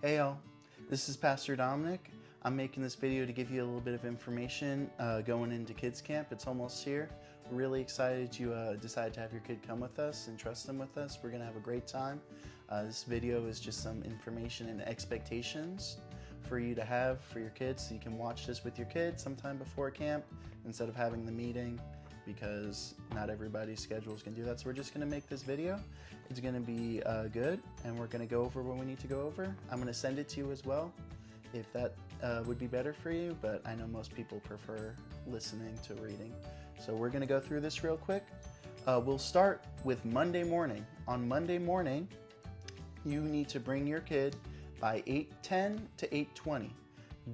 Hey y'all, this is Pastor Dominic. I'm making this video to give you a little bit of information going into kids camp. It's almost here. We're really excited you decided to have your kid come with us and trust them with us. We're going to have a great time. This video is just some information and expectations for you to have for your kids so you can watch this with your kids sometime before camp instead of having the meeting, because not everybody's schedules can do that. So we're just going to make this video. It's going to be good, and we're going to go over what we need to go over. I'm going to send it to you as well if that would be better for you, but I know most people prefer listening to reading. So we're going to go through this real quick. We'll start with Monday morning. On Monday morning, you need to bring your kid by 8:10 to 8:20.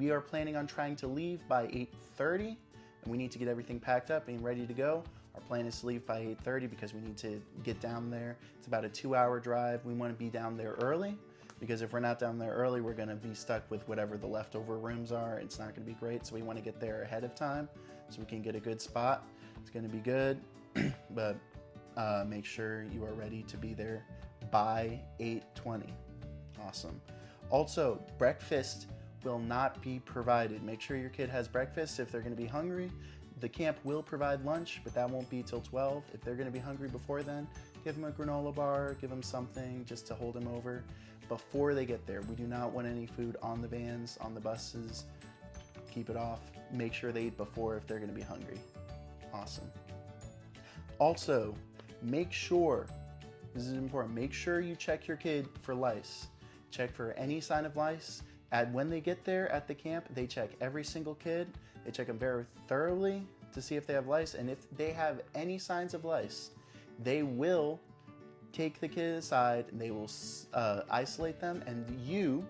We are planning on trying to leave by 8:30, and we need to get everything packed up and ready to go. Our plan is to leave by 8:30 because we need to get down there. It's about a 2-hour drive. We want to be down there early, because if we're not down there early, we're going to be stuck with whatever the leftover rooms are. It's not going to be great, so we want to get there ahead of time so we can get a good spot. It's going to be good, but make sure you are ready to be there by 8:20. Awesome. Also, breakfast will not be provided. Make sure your kid has breakfast if they're going to be hungry. The camp will provide lunch, but that won't be till 12. If they're going to be hungry before then, give them a granola bar, give them something just to hold them over before they get there. We do not want any food on the vans, on the buses. Keep it off. Make sure they eat before if they're going to be hungry. Awesome. Also, make sure, this is important, make sure you check your kid for lice. Check for any sign of lice. When they get there at the camp, they check every single kid. They check them very thoroughly to see if they have lice, and if they have any signs of lice, they will take the kid aside and they will isolate them, and you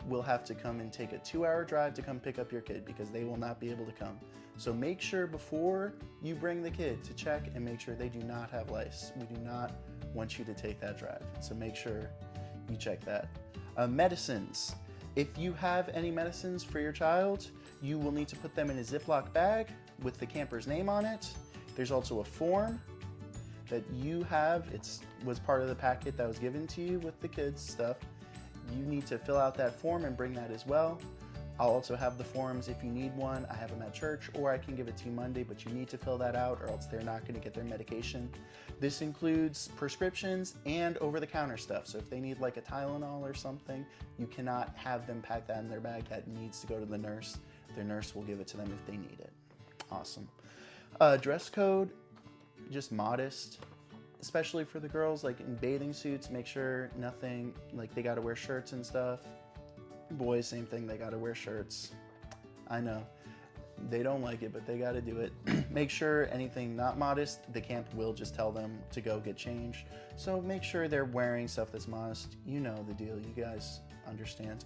will have to come and take a 2-hour drive to come pick up your kid because they will not be able to come. So make sure before you bring the kid to check and make sure they do not have lice. We do not want you to take that drive, so make sure you check that. Medicines. If you have any medicines for your child, you will need to put them in a Ziploc bag with the camper's name on it. There's also a form that you have. It was part of the packet that was given to you with the kids' stuff. You need to fill out that form and bring that as well. I'll also have the forms if you need one. I have them at church, or I can give it to you Monday, but you need to fill that out or else they're not going to get their medication. This includes prescriptions and over-the-counter stuff. So if they need like a Tylenol or something, you cannot have them pack that in their bag. That needs to go to the nurse. Their nurse will give it to them if they need it. Awesome. Dress code, just modest, especially for the girls, like in bathing suits. Make sure nothing, like they got to wear shirts and stuff. Boys, same thing, they gotta wear shirts. I know, they don't like it, but they gotta do it. Make sure anything not modest, the camp will just tell them to go get changed. So make sure they're wearing stuff that's modest. You know the deal, you guys understand.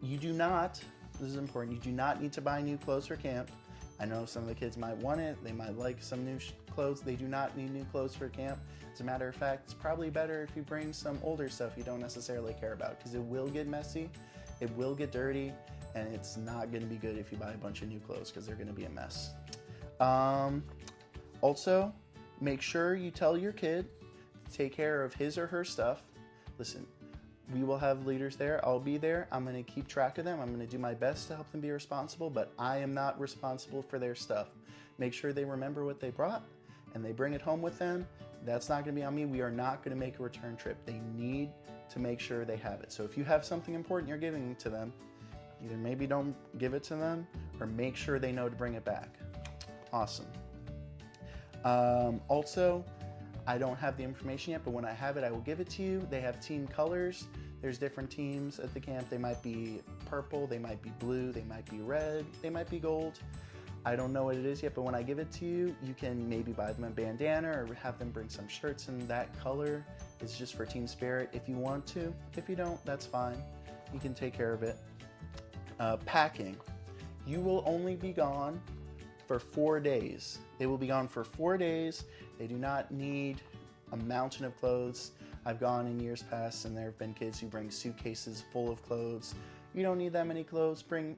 You do not, this is important, you do not need to buy new clothes for camp. I know some of the kids might want it, they might like some new clothes. They do not need new clothes for camp. As a matter of fact, it's probably better if you bring some older stuff you don't necessarily care about, because it will get messy, it will get dirty, and it's not going to be good if you buy a bunch of new clothes because they're going to be a mess. Also, make sure you tell your kid to take care of his or her stuff. Listen, we will have leaders there. I'll be there. I'm going to keep track of them. I'm going to do my best to help them be responsible, but I am not responsible for their stuff. Make sure they remember what they brought and they bring it home with them. That's not going to be on me. We are not going to make a return trip. They need to make sure they have it. So if you have something important you're giving to them, either maybe don't give it to them or make sure they know to bring it back. Awesome. Also, I don't have the information yet, but when I have it, I will give it to you. They have team colors. There's different teams at the camp. They might be purple, they might be blue, they might be red, they might be gold. I don't know what it is yet, but when I give it to you, you can maybe buy them a bandana or have them bring some shirts in that color. It's just for team spirit if you want to. If you don't, that's fine. You can take care of it. Packing. You will only be gone for 4 days. They will be gone for 4 days. They do not need a mountain of clothes. I've gone in years past and there have been kids who bring suitcases full of clothes. You don't need that many clothes. Bring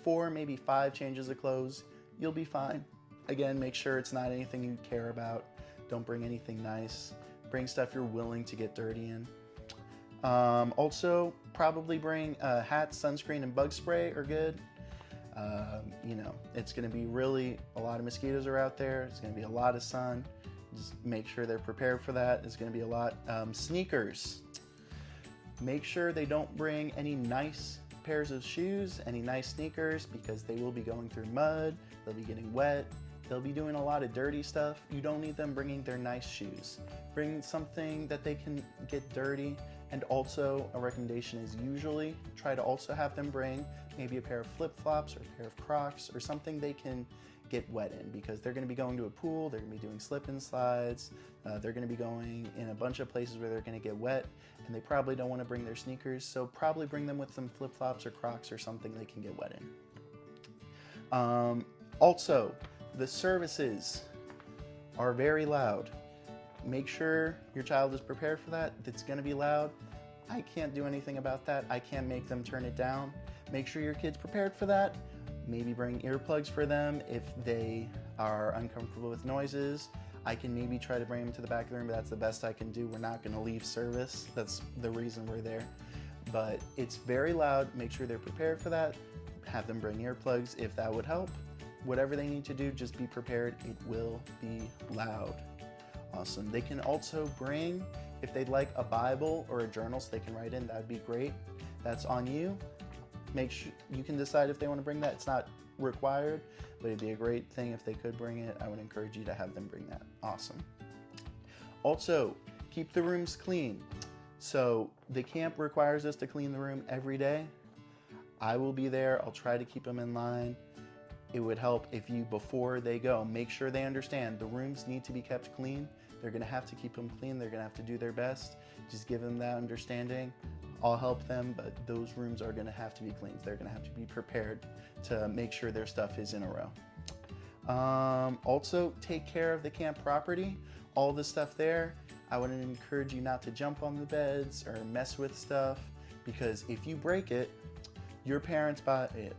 4, maybe 5 changes of clothes. You'll be fine. Again, make sure it's not anything you care about. Don't bring anything nice. Bring stuff you're willing to get dirty in. Also, probably bring hats, sunscreen, and bug spray are good. It's going to be really a lot of mosquitoes are out there. It's going to be a lot of sun. Just make sure they're prepared for that. It's going to be a lot. Sneakers. Make sure they don't bring any nice pairs of shoes, any nice sneakers, because they will be going through mud. They'll be getting wet. They'll be doing a lot of dirty stuff. You don't need them bringing their nice shoes. Bring something that they can get dirty. And also, a recommendation is usually try to also have them bring maybe a pair of flip-flops or a pair of Crocs or something they can get wet in, because they're going to be going to a pool, they're going to be doing slip and slides, they're going to be going in a bunch of places where they're going to get wet, and they probably don't want to bring their sneakers, so probably bring them with some flip-flops or Crocs or something they can get wet in. Also, the services are very loud. Make sure your child is prepared for that. It's going to be loud. I can't do anything about that. I can't make them turn it down. Make sure your kid's prepared for that. Maybe bring earplugs for them if they are uncomfortable with noises. I can maybe try to bring them to the back of the room, but that's the best I can do. We're not going to leave service. That's the reason we're there. But it's very loud. Make sure they're prepared for that. Have them bring earplugs if that would help. Whatever they need to do, just be prepared. It will be loud. Awesome. They can also bring, if they'd like a Bible or a journal so they can write in, that'd be great. That's on you. Make sure you can decide if they want to bring that. It's not required, but it'd be a great thing if they could bring it. I would encourage you to have them bring that. Awesome. Also, keep the rooms clean. So the camp requires us to clean the room every day. I will be there. I'll try to keep them in line. It would help if you, before they go, make sure they understand the rooms need to be kept clean. They're going to have to keep them clean. They're going to have to do their best. Just give them that understanding. I'll help them, but those rooms are going to have to be cleaned. They're going to have to be prepared to make sure their stuff is in a row. Also, take care of the camp property. All the stuff there, I would encourage you not to jump on the beds or mess with stuff, because if you break it, your parents buy it.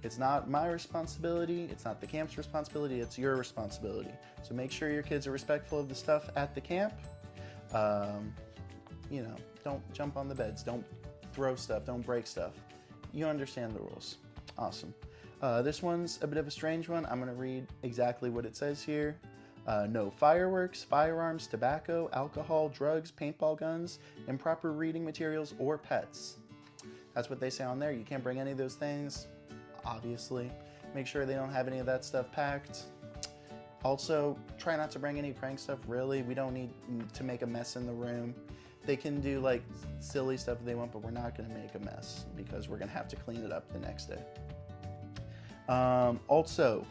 It's not my responsibility, it's not the camp's responsibility, it's your responsibility. So make sure your kids are respectful of the stuff at the camp. Don't jump on the beds, don't throw stuff, don't break stuff. You understand the rules. Awesome. This one's a bit of a strange one. I'm gonna read exactly what it says here. No fireworks, firearms, tobacco, alcohol, drugs, paintball guns, improper reading materials, or pets. That's what they say on there. You can't bring any of those things. Obviously, make sure they don't have any of that stuff packed. Also, try not to bring any prank stuff, really. We don't need to make a mess in the room. They can do like silly stuff if they want, but we're not going to make a mess because we're going to have to clean it up the next day. Also,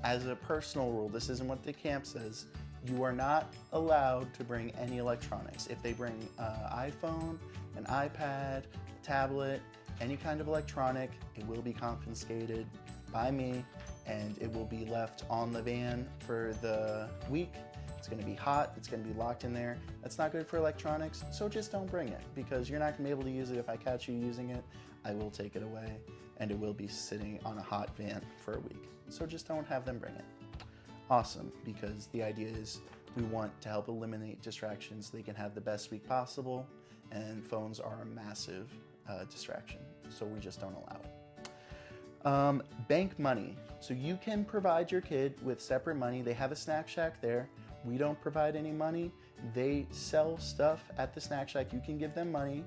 as a personal rule, this isn't what the camp says, you are not allowed to bring any electronics. If they bring an iPhone, an iPad, a tablet, any kind of electronic, it will be confiscated by me and it will be left on the van for the week. It's going to be hot, it's going to be locked in there. That's not good for electronics, so just don't bring it, because you're not going to be able to use it. If I catch you using it, I will take it away and it will be sitting on a hot van for a week. So just don't have them bring it. Awesome, because the idea is we want to help eliminate distractions so they can have the best week possible, and phones are a massive distraction, so we just don't allow it. Bank money. So you can provide your kid with separate money. They have a snack shack there. We don't provide any money. They sell stuff at the snack shack. You can give them money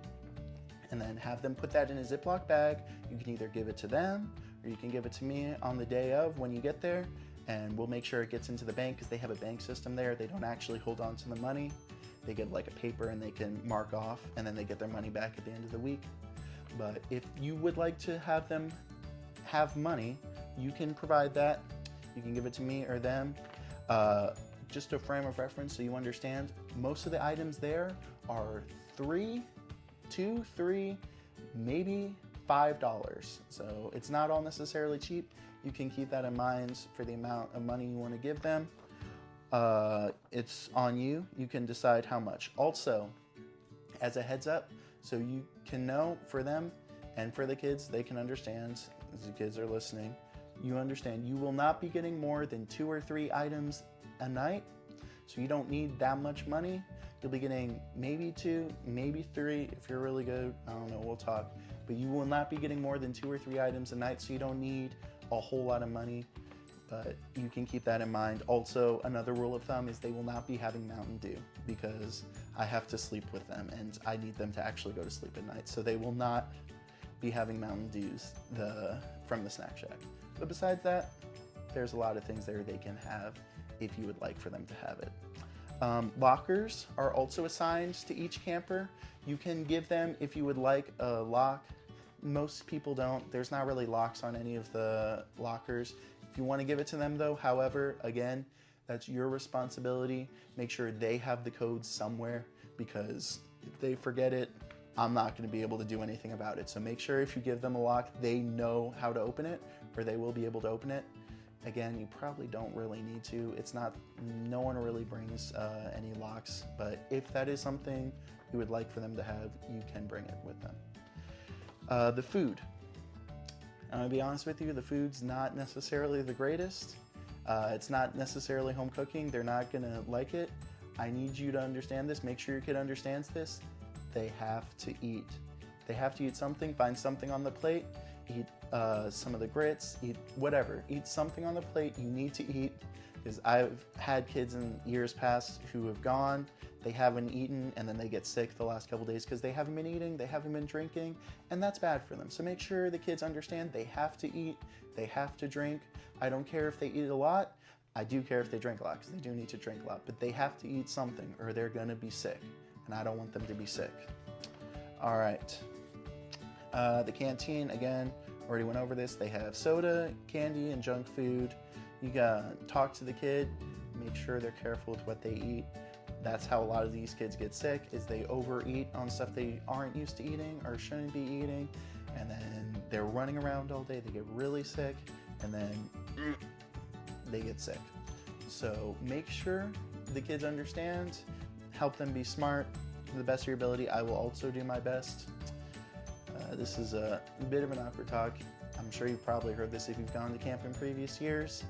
and then have them put that in a Ziploc bag. You can either give it to them or you can give it to me on the day of when you get there, and we'll make sure it gets into the bank because they have a bank system there. They don't actually hold on to the money. They get like a paper and they can mark off, and then they get their money back at the end of the week. But if you would like to have them have money, you can provide that. You can give it to me or them. Just a frame of reference so you understand, most of the items there are $3, maybe $5. So it's not all necessarily cheap. You can keep that in mind for the amount of money you want to give them. It's on you. You can decide how much. Also, as a heads up, so you can know for them and for the kids, they can understand, as the kids are listening, you understand you will not be getting more than 2 or 3 items a night. So you don't need that much money. You'll be getting maybe 2, maybe 3 if you're really good. I don't know, we'll talk. But you will not be getting more than 2 or 3 items a night, so you don't need a whole lot of money. But you can keep that in mind. Also, another rule of thumb is they will not be having Mountain Dew because I have to sleep with them and I need them to actually go to sleep at night. So they will not be having Mountain Dews from the Snack Shack. But besides that, there's a lot of things there they can have if you would like for them to have it. Lockers are also assigned to each camper. You can give them, if you would like, a lock. Most people don't. There's not really locks on any of the lockers. If you want to give it to them though, however, again, that's your responsibility. Make sure they have the code somewhere, because if they forget it, I'm not going to be able to do anything about it. So make sure if you give them a lock, they know how to open it, or they will be able to open it. Again, you probably don't really need to. It's not, no one really brings any locks, but if that is something you would like for them to have, you can bring it with them. The food. I'm gonna be honest with you, the food's not necessarily the greatest. It's not necessarily home cooking. They're not gonna like it. I need you to understand this. Make sure your kid understands this. They have to eat. They have to eat something. Find something on the plate. Eat some of the grits. Eat whatever. Eat something on the plate. You need to eat, because I've had kids in years past who have gone, they haven't eaten, and then they get sick the last couple days because they haven't been eating, they haven't been drinking, and that's bad for them. So make sure the kids understand they have to eat, they have to drink. I don't care if they eat a lot. I do care if they drink a lot, because they do need to drink a lot, but they have to eat something or they're gonna be sick, and I don't want them to be sick. All right. The canteen, again, already went over this. They have soda, candy, and junk food. You gotta talk to the kid, make sure they're careful with what they eat. That's how a lot of these kids get sick, is they overeat on stuff they aren't used to eating or shouldn't be eating, and then they're running around all day, they get really sick, and then they get sick. So make sure the kids understand, help them be smart to the best of your ability. I will also do my best. This is a bit of an awkward talk. I'm sure you've probably heard this if you've gone to camp in previous years.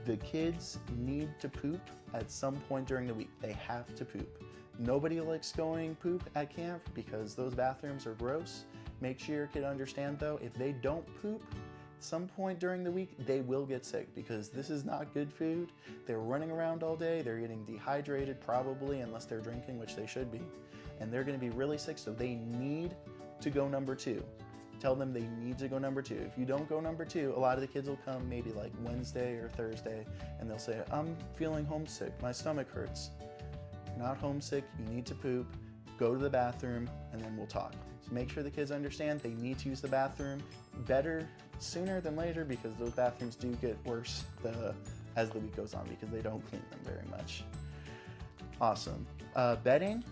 The kids need to poop at some point during the week. They have to poop. Nobody likes going poop at camp because those bathrooms are gross. Make sure your kid understand though, if they don't poop at some point during the week, they will get sick, because this is not good food. They're running around all day, they're getting dehydrated probably, unless they're drinking, which they should be, and they're gonna be really sick, so they need to go number 2. Tell them they need to go number 2. If you don't go number 2, a lot of the kids will come maybe like Wednesday or Thursday, and they'll say, I'm feeling homesick, my stomach hurts. You're not homesick, you need to poop, go to the bathroom, and then we'll talk. So make sure the kids understand they need to use the bathroom. Better sooner than later, because those bathrooms do get worse as the week goes on, because they don't clean them very much. Awesome. Bedding.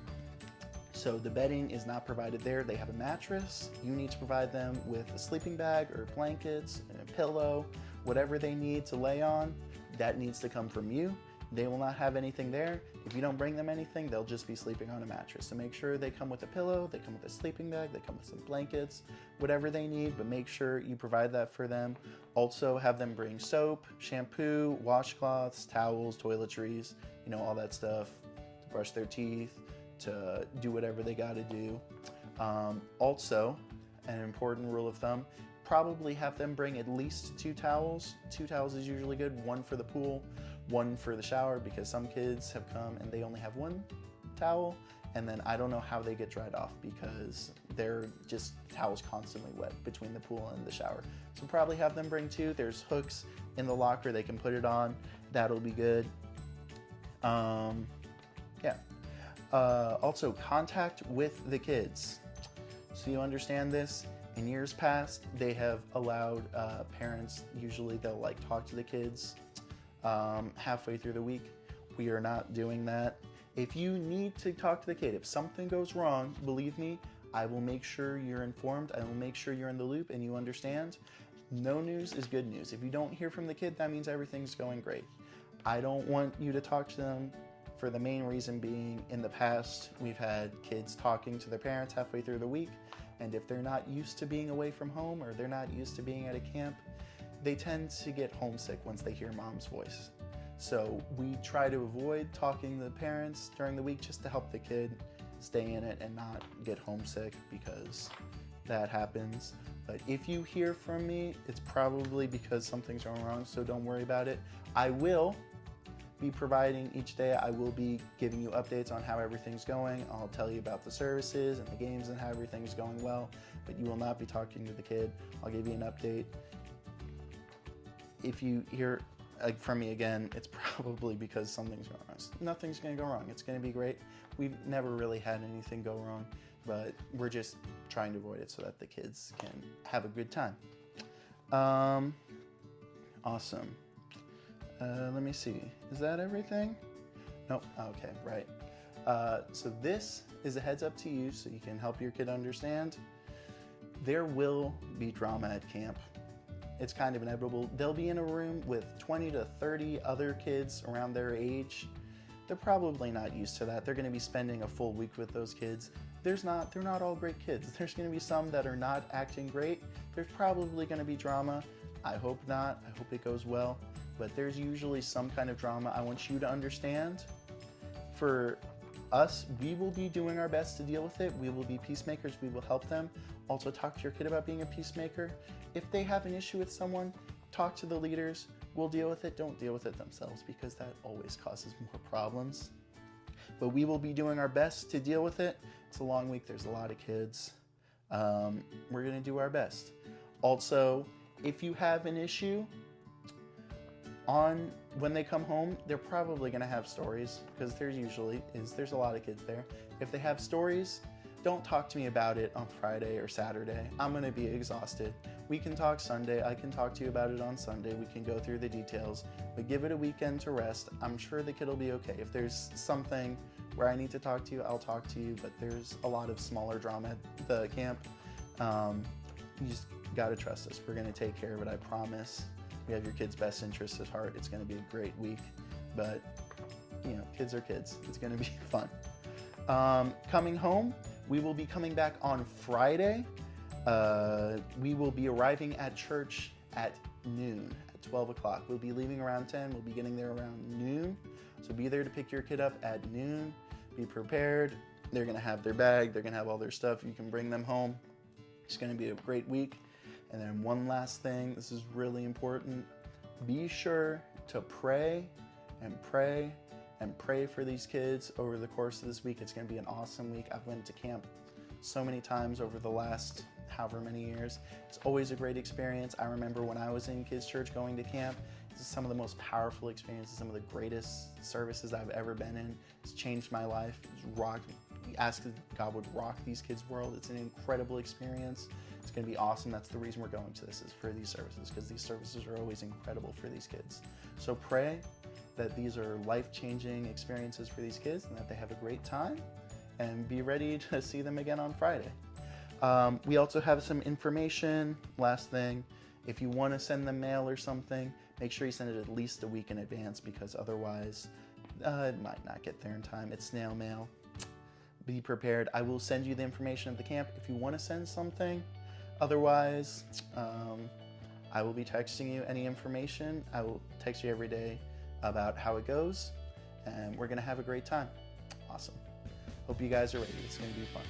So the bedding is not provided there. They have a mattress. You need to provide them with a sleeping bag or blankets and a pillow, whatever they need to lay on. That needs to come from you. They will not have anything there. If you don't bring them anything, they'll just be sleeping on a mattress. So make sure they come with a pillow, they come with a sleeping bag, they come with some blankets, whatever they need, but make sure you provide that for them. Also have them bring soap, shampoo, washcloths, towels, toiletries, all that stuff to brush their teeth, to do whatever they got to do. Also, an important rule of thumb, probably have them bring at least 2 towels. 2 towels is usually good, 1 for the pool, 1 for the shower, because some kids have come and they only have 1 towel, and then I don't know how they get dried off, because they're just towels constantly wet between the pool and the shower. So probably have them bring 2. There's hooks in the locker, they can put it on. That'll be good. Yeah. Also, contact with the kids. So you understand this. In years past, they have allowed parents, usually they'll talk to the kids halfway through the week. We are not doing that. If you need to talk to the kid, if something goes wrong, believe me, I will make sure you're informed. I will make sure you're in the loop and you understand. No news is good news. If you don't hear from the kid, that means everything's going great. I don't want you to talk to them, for the main reason being, in the past, we've had kids talking to their parents halfway through the week, and if they're not used to being away from home, or they're not used to being at a camp, they tend to get homesick once they hear mom's voice. So we try to avoid talking to the parents during the week just to help the kid stay in it and not get homesick, because that happens. But if you hear from me, it's probably because something's going wrong, so don't worry about it. I will be providing each day. I will be giving you updates on how everything's going. I'll tell you about the services and the games and how everything's going well, but you will not be talking to the kid. I'll give you an update. If you hear from me again, it's probably because something's going wrong. Nothing's going to go wrong. It's going to be great. We've never really had anything go wrong, but we're just trying to avoid it so that the kids can have a good time. Awesome. Let me see. Is that everything? Nope. Okay, right. So this is a heads up to you so you can help your kid understand. There will be drama at camp. It's kind of inevitable. They'll be in a room with 20 to 30 other kids around their age. They're probably not used to that. They're going to be spending a full week with those kids. They're not all great kids. There's going to be some that are not acting great. There's probably going to be drama. I hope not. I hope it goes well. But there's usually some kind of drama. I want you to understand. For us, we will be doing our best to deal with it. We will be peacemakers. We will help them. Also, talk to your kid about being a peacemaker. If they have an issue with someone, talk to the leaders. We'll deal with it. Don't deal with it themselves, because that always causes more problems. But we will be doing our best to deal with it. It's a long week. There's a lot of kids. We're going to do our best. Also, if you have an issue, when they come home, they're probably going to have stories, because there's a lot of kids there. If they have stories, don't talk to me about it on Friday or Saturday. I'm going to be exhausted. We can talk Sunday. I can talk to you about it on Sunday. We can go through the details, but give it a weekend to rest. I'm sure the kid will be okay. If there's something where I need to talk to you, I'll talk to you, but there's a lot of smaller drama at the camp. You just got to trust us. We're going to take care of it, I promise. We have your kids' best interests at heart. It's going to be a great week, but kids are kids. It's going to be fun. Coming home, we will be coming back on Friday. We will be arriving at church at noon, at 12 o'clock. We'll be leaving around 10. We'll be getting there around noon. So be there to pick your kid up at noon. Be prepared. They're going to have their bag. They're going to have all their stuff. You can bring them home. It's going to be a great week. And then one last thing. This is really important. Be sure to pray and pray and pray for these kids over the course of this week. It's going to be an awesome week. I've went to camp so many times over the last however many years. It's always a great experience. I remember when I was in kids church going to camp, this is some of the most powerful experiences, some of the greatest services I've ever been in. It's changed my life. It's rocked. Ask if God would rock these kids' world. It's an incredible experience. It's going to be awesome. That's the reason we're going to this, is for these services, because these services are always incredible for these kids. So pray that these are life-changing experiences for these kids and that they have a great time, and be ready to see them again on Friday. We also have some information. Last thing, if you want to send them mail or something, make sure you send it at least a week in advance, because otherwise it might not get there in time. It's snail mail. Be prepared. I will send you the information of the camp if you want to send something. Otherwise, I will be texting you any information. I will text you every day about how it goes, and we're going to have a great time. Awesome. Hope you guys are ready. It's going to be fun.